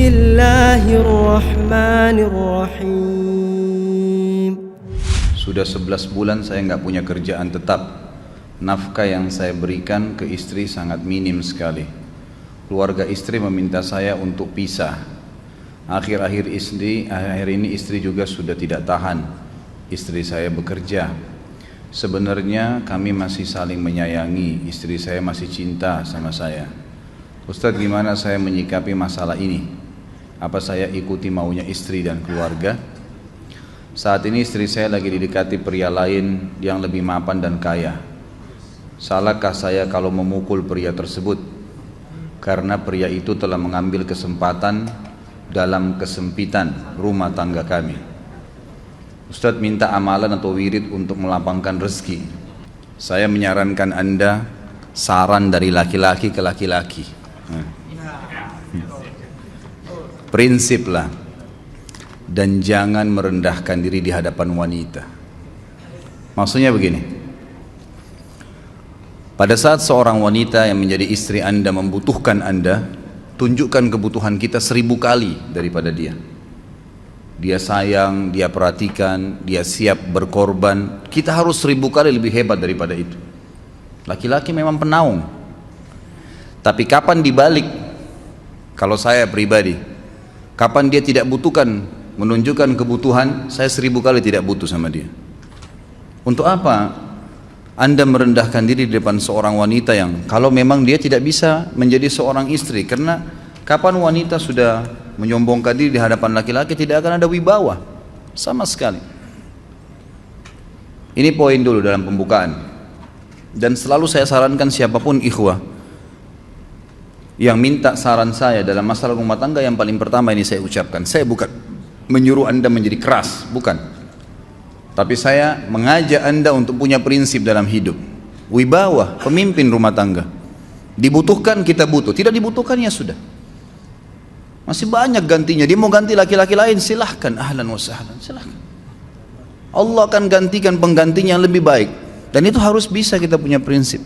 Bismillahirrahmanirrahim. Sudah 11 bulan saya nggak punya kerjaan tetap. Nafkah yang saya berikan ke istri sangat minim sekali. Keluarga istri meminta saya untuk pisah. Akhir-akhir ini istri juga sudah tidak tahan. Istri saya bekerja. Sebenarnya kami masih saling menyayangi. Istri saya masih cinta sama saya. Ustadz, gimana saya menyikapi masalah ini? Apa saya ikuti maunya istri dan keluarga? Saat ini istri saya lagi didekati pria lain yang lebih mapan dan kaya. Salahkah saya kalau memukul pria tersebut? Karena pria itu telah mengambil kesempatan dalam kesempitan rumah tangga kami. Ustadz minta amalan atau wirid untuk melapangkan rezeki. Saya menyarankan Anda saran dari laki-laki ke laki-laki. Prinsiplah dan jangan merendahkan diri di hadapan wanita. Maksudnya begini, pada saat seorang wanita yang menjadi istri Anda membutuhkan Anda, tunjukkan kebutuhan kita 1000 kali daripada dia. Dia sayang, dia perhatikan, dia siap berkorban. Kita harus 1000 kali lebih hebat daripada itu. Laki-laki memang penaung. Tapi kapan dibalik? Kalau saya pribadi, kapan dia tidak butuhkan, menunjukkan kebutuhan, saya 1000 kali tidak butuh sama dia. Untuk apa Anda merendahkan diri di depan seorang wanita yang kalau memang dia tidak bisa menjadi seorang istri? Karena kapan wanita sudah menyombongkan diri di hadapan laki-laki, tidak akan ada wibawa sama sekali. Ini poin dulu dalam pembukaan. Dan selalu saya sarankan siapapun ikhwah yang minta saran saya dalam masalah rumah tangga, yang paling pertama ini saya ucapkan, saya bukan menyuruh Anda menjadi keras, bukan. Tapi saya mengajak Anda untuk punya prinsip dalam hidup. Wibawa, pemimpin rumah tangga. Dibutuhkan kita butuh, tidak dibutuhkan ya sudah. Masih banyak gantinya. Dia mau ganti laki-laki lain, silahkan, ahlan wa sahlan, silahkan. Allah akan gantikan penggantinya yang lebih baik. Dan itu harus bisa kita punya prinsip.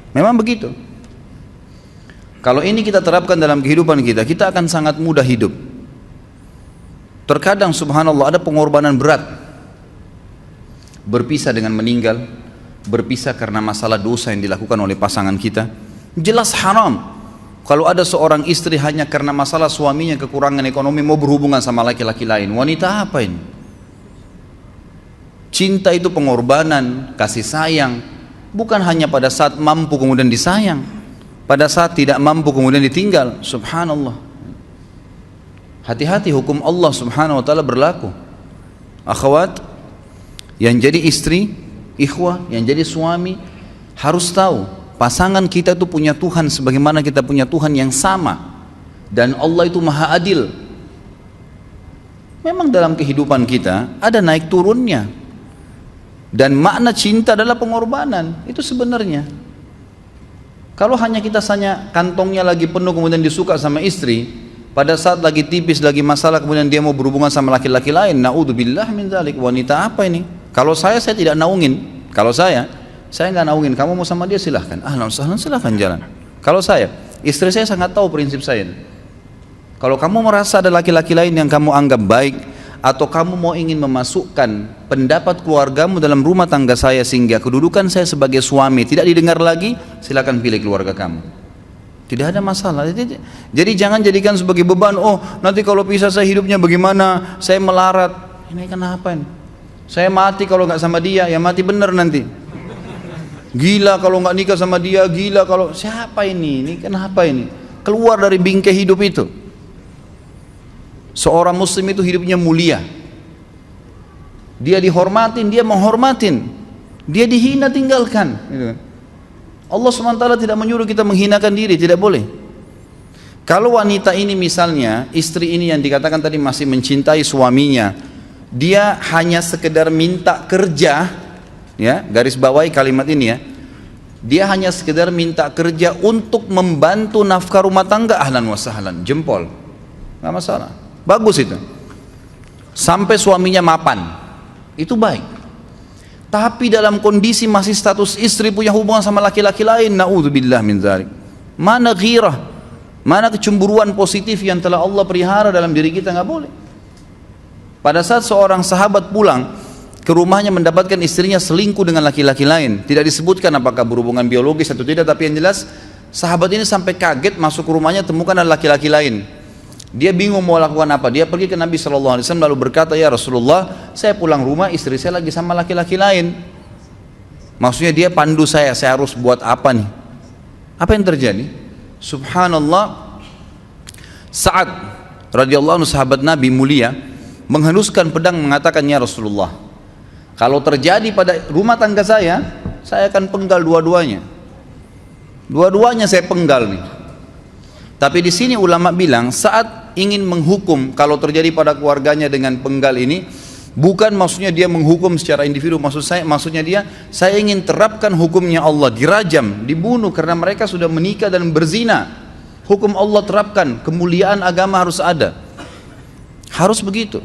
Memang begitu. Kalau ini kita terapkan dalam kehidupan kita, kita akan sangat mudah hidup. Terkadang subhanallah ada pengorbanan berat. Berpisah dengan meninggal, berpisah karena masalah dosa yang dilakukan oleh pasangan kita. Jelas haram. Kalau ada seorang istri hanya karena masalah suaminya kekurangan ekonomi mau berhubungan sama laki-laki lain, wanita apa ini? Cinta itu pengorbanan, kasih sayang. Bukan hanya pada saat mampu kemudian disayang, pada saat tidak mampu kemudian ditinggal. Subhanallah. Hati-hati, hukum Allah subhanahu wa ta'ala berlaku. Akhwat yang jadi istri, ikhwah yang jadi suami, harus tahu pasangan kita itu punya Tuhan sebagaimana kita punya Tuhan yang sama. Dan Allah itu maha adil. Memang dalam kehidupan kita ada naik turunnya. Dan makna cinta adalah pengorbanan. Itu sebenarnya. Kalau hanya kita kantongnya lagi penuh kemudian disuka sama istri, pada saat lagi tipis, lagi masalah kemudian dia mau berhubungan sama laki-laki lain, naudzubillah min dzalik. Wanita apa ini? Kalau saya tidak naungin. Kalau saya nggak naungin. Kamu mau sama dia silahkan. Ahlan sahlan, silahkan jalan. Kalau saya, istri saya sangat tahu prinsip saya. Kalau kamu merasa ada laki-laki lain yang kamu anggap baik, atau kamu mau ingin memasukkan pendapat keluargamu dalam rumah tangga saya sehingga kedudukan saya sebagai suami tidak didengar lagi, silakan pilih keluarga kamu. Tidak ada masalah. Jadi jangan jadikan sebagai beban. Oh, nanti kalau pisah saya hidupnya bagaimana? Saya melarat. Ini kenapa ini? Saya mati kalau nggak sama dia, ya mati bener nanti. Gila kalau nggak nikah sama dia, gila kalau siapa ini? Ini kenapa ini? Keluar dari bingkai hidup itu. Seorang muslim itu hidupnya mulia. Dia dihormatin, dia menghormatin. Dia dihina, tinggalkan. Allah SWT tidak menyuruh kita menghinakan diri, tidak boleh. Kalau wanita ini misalnya, istri ini yang dikatakan tadi masih mencintai suaminya, dia hanya sekedar minta kerja, ya, garis bawahi kalimat ini ya. Dia hanya sekedar minta kerja untuk membantu nafkah rumah tangga, ahlan wa sahlan, jempol. Nggak masalah. Bagus itu. Sampai suaminya mapan. Itu baik. Tapi dalam kondisi masih status istri punya hubungan sama laki-laki lain, naudzubillah min dzalik. Mana ghirah? Mana kecemburuan positif yang telah Allah pelihara dalam diri kita, nggak boleh. Pada saat seorang sahabat pulang ke rumahnya mendapatkan istrinya selingkuh dengan laki-laki lain, tidak disebutkan apakah berhubungan biologis atau tidak, tapi yang jelas sahabat ini sampai kaget masuk ke rumahnya temukan ada laki-laki lain. Dia bingung mau lakukan apa. Dia pergi ke Nabi SAW lalu berkata, ya Rasulullah, saya pulang rumah istri saya lagi sama laki-laki lain. Maksudnya dia pandu saya harus buat apa nih? Apa yang terjadi? Subhanallah, Sa'ad radhiyallahu anhu sahabat Nabi mulia menghenuskan pedang mengatakan, ya Rasulullah, kalau terjadi pada rumah tangga saya akan penggal dua-duanya. Dua-duanya saya penggal nih. Tapi di sini ulama bilang saat ingin menghukum kalau terjadi pada keluarganya dengan penggal ini, bukan maksudnya dia menghukum secara individu, maksudnya dia saya ingin terapkan hukumnya Allah, dirajam, dibunuh karena mereka sudah menikah dan berzina. Hukum Allah terapkan, kemuliaan agama harus ada. Harus begitu.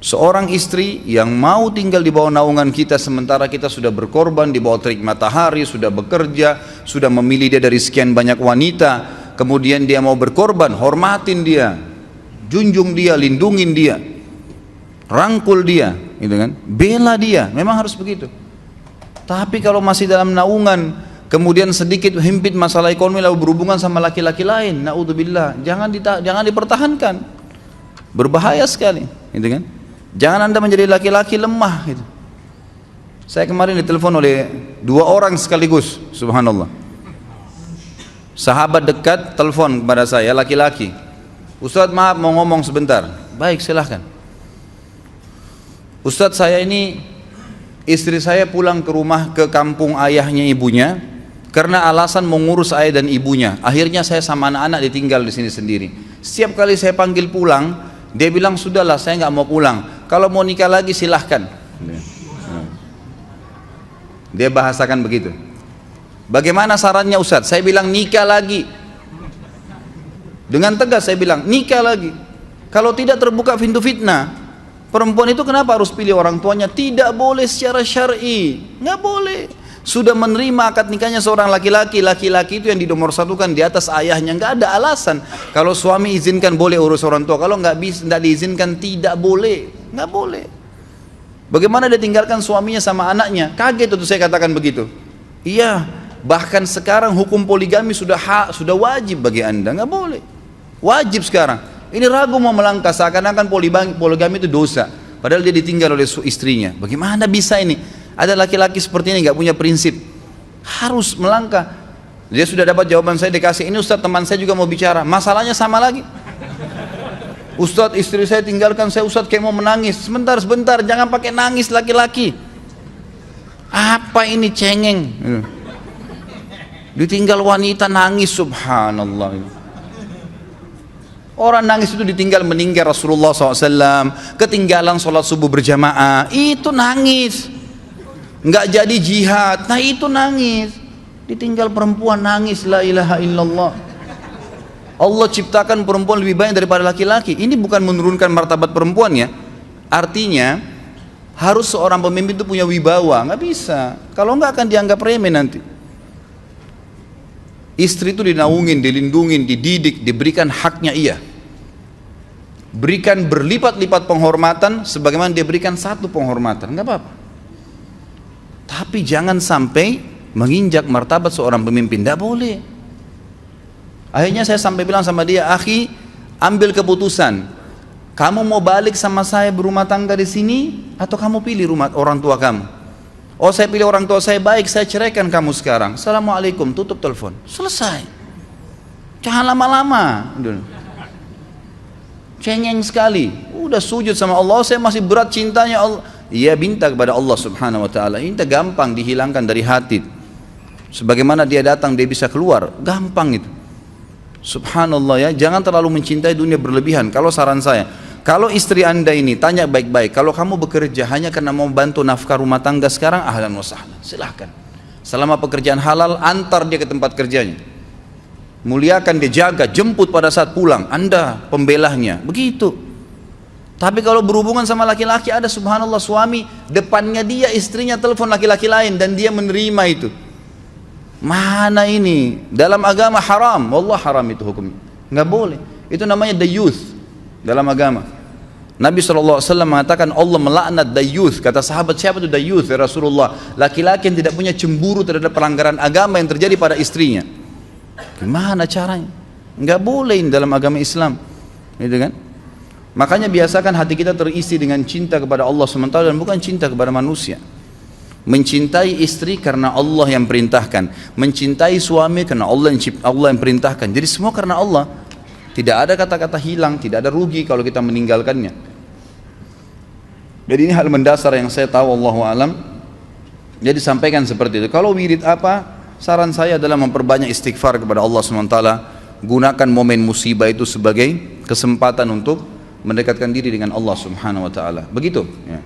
Seorang istri yang mau tinggal di bawah naungan kita sementara kita sudah berkorban di bawah terik matahari, sudah bekerja, sudah memilih dia dari sekian banyak wanita, kemudian dia mau berkorban, hormatin dia, junjung dia, lindungin dia, rangkul dia, gitu kan? Bela dia, memang harus begitu. Tapi kalau masih dalam naungan, kemudian sedikit himpit masalah ekonomi lalu berhubungan sama laki-laki lain, naudzubillah, jangan dipertahankan, berbahaya sekali, gitu kan? Jangan Anda menjadi laki-laki lemah gitu. Saya kemarin ditelepon oleh 2 orang sekaligus, subhanallah. Sahabat dekat telepon kepada saya, laki-laki. Ustadz maaf mau ngomong sebentar. Baik silahkan. Ustadz saya ini, istri saya pulang ke rumah ke kampung ayahnya ibunya karena alasan mengurus ayah dan ibunya. Akhirnya saya sama anak-anak ditinggal di sini sendiri. Setiap kali saya panggil pulang, dia bilang sudahlah saya nggak mau pulang. Kalau mau nikah lagi silahkan. Dia bahasakan begitu. Bagaimana sarannya Ustadz? Saya bilang nikah lagi. Dengan tegas saya bilang nikah lagi. Kalau tidak terbuka pintu fitnah. Perempuan itu kenapa harus pilih orang tuanya? Tidak boleh secara syar'i. Nggak boleh. Sudah menerima akad nikahnya seorang laki-laki, laki-laki itu yang dinomorsatukan di atas ayahnya, nggak ada alasan. Kalau suami izinkan boleh urus orang tua, kalau nggak diizinkan tidak boleh, nggak boleh. Bagaimana dia tinggalkan suaminya sama anaknya? Kaget itu saya katakan begitu. Iya, bahkan sekarang hukum poligami sudah wajib bagi Anda, nggak boleh. Wajib sekarang. Ini ragu mau melangkah seakan-akan poligami itu dosa, padahal dia ditinggal oleh istrinya. Bagaimana bisa ini? Ada laki-laki seperti ini nggak punya prinsip, harus melangkah. Dia sudah dapat jawaban saya dikasih ini Ustadz, teman saya juga mau bicara, masalahnya sama lagi. Ustadz istri saya tinggalkan saya Ustadz kayak mau menangis. Sebentar jangan pakai nangis laki-laki. Apa ini cengeng? Ditinggal wanita nangis, subhanallah. Orang nangis itu ditinggal meninggal Rasulullah SAW, ketinggalan sholat subuh berjamaah, itu nangis. Nggak jadi jihad, nah itu nangis. Ditinggal perempuan nangis, la ilaha illallah. Allah ciptakan perempuan lebih banyak daripada laki-laki. Ini bukan menurunkan martabat perempuan ya. Artinya harus seorang pemimpin itu punya wibawa. Nggak bisa, kalau nggak akan dianggap remeh nanti. Istri itu dinaungin, dilindungin, dididik, diberikan haknya ia. Berikan berlipat-lipat penghormatan sebagaimana dia berikan satu penghormatan, nggak apa-apa. Tapi jangan sampai menginjak martabat seorang pemimpin, tidak boleh. Akhirnya saya sampai bilang sama dia, akhi, ambil keputusan. Kamu mau balik sama saya berumah tangga di sini, atau kamu pilih rumah orang tua kamu? Oh saya pilih orang tua saya, baik saya ceraikan kamu sekarang. Assalamualaikum, tutup telepon, selesai. Jangan lama-lama. Cengeng sekali, udah sujud sama Allah, saya masih berat cintanya Allah. Ia minta kepada Allah subhanahu wa ta'ala, ini gampang dihilangkan dari hati. Sebagaimana dia datang dia bisa keluar, gampang itu. Subhanallah ya, jangan terlalu mencintai dunia berlebihan. Kalau saran saya, kalau istri anda ini tanya baik-baik, kalau kamu bekerja hanya karena mau bantu nafkah rumah tangga sekarang, ahlan wa sahlan, silahkan. Selama pekerjaan halal, antar dia ke tempat kerjanya, muliakan dia, jaga, jemput pada saat pulang, anda pembelahnya, begitu. Tapi kalau berhubungan sama laki-laki, ada subhanallah suami depannya dia istrinya telepon laki-laki lain dan dia menerima itu. Mana ini? Dalam agama haram, wallah haram itu hukumnya. Nggak boleh. Itu namanya dayuth dalam agama. Nabi SAW mengatakan Allah melaknat dayuth. Kata sahabat, siapa itu dayuth ya Rasulullah? Laki-laki yang tidak punya cemburu terhadap pelanggaran agama yang terjadi pada istrinya. Gimana caranya? Nggak boleh dalam agama Islam, gitu kan? Makanya biasakan hati kita terisi dengan cinta kepada Allah SWT dan bukan cinta kepada manusia. Mencintai istri karena Allah yang perintahkan, mencintai suami karena Allah yang perintahkan. Jadi semua karena Allah. Tidak ada kata-kata hilang, tidak ada rugi kalau kita meninggalkannya. Jadi ini hal mendasar yang saya tahu, Allahu alam. Jadi sampaikan seperti itu. Kalau wirid apa? Saran saya adalah memperbanyak istighfar kepada Allah SWT. Gunakan momen musibah itu sebagai kesempatan untuk mendekatkan diri dengan Allah Subhanahu wa taala. Begitu ya.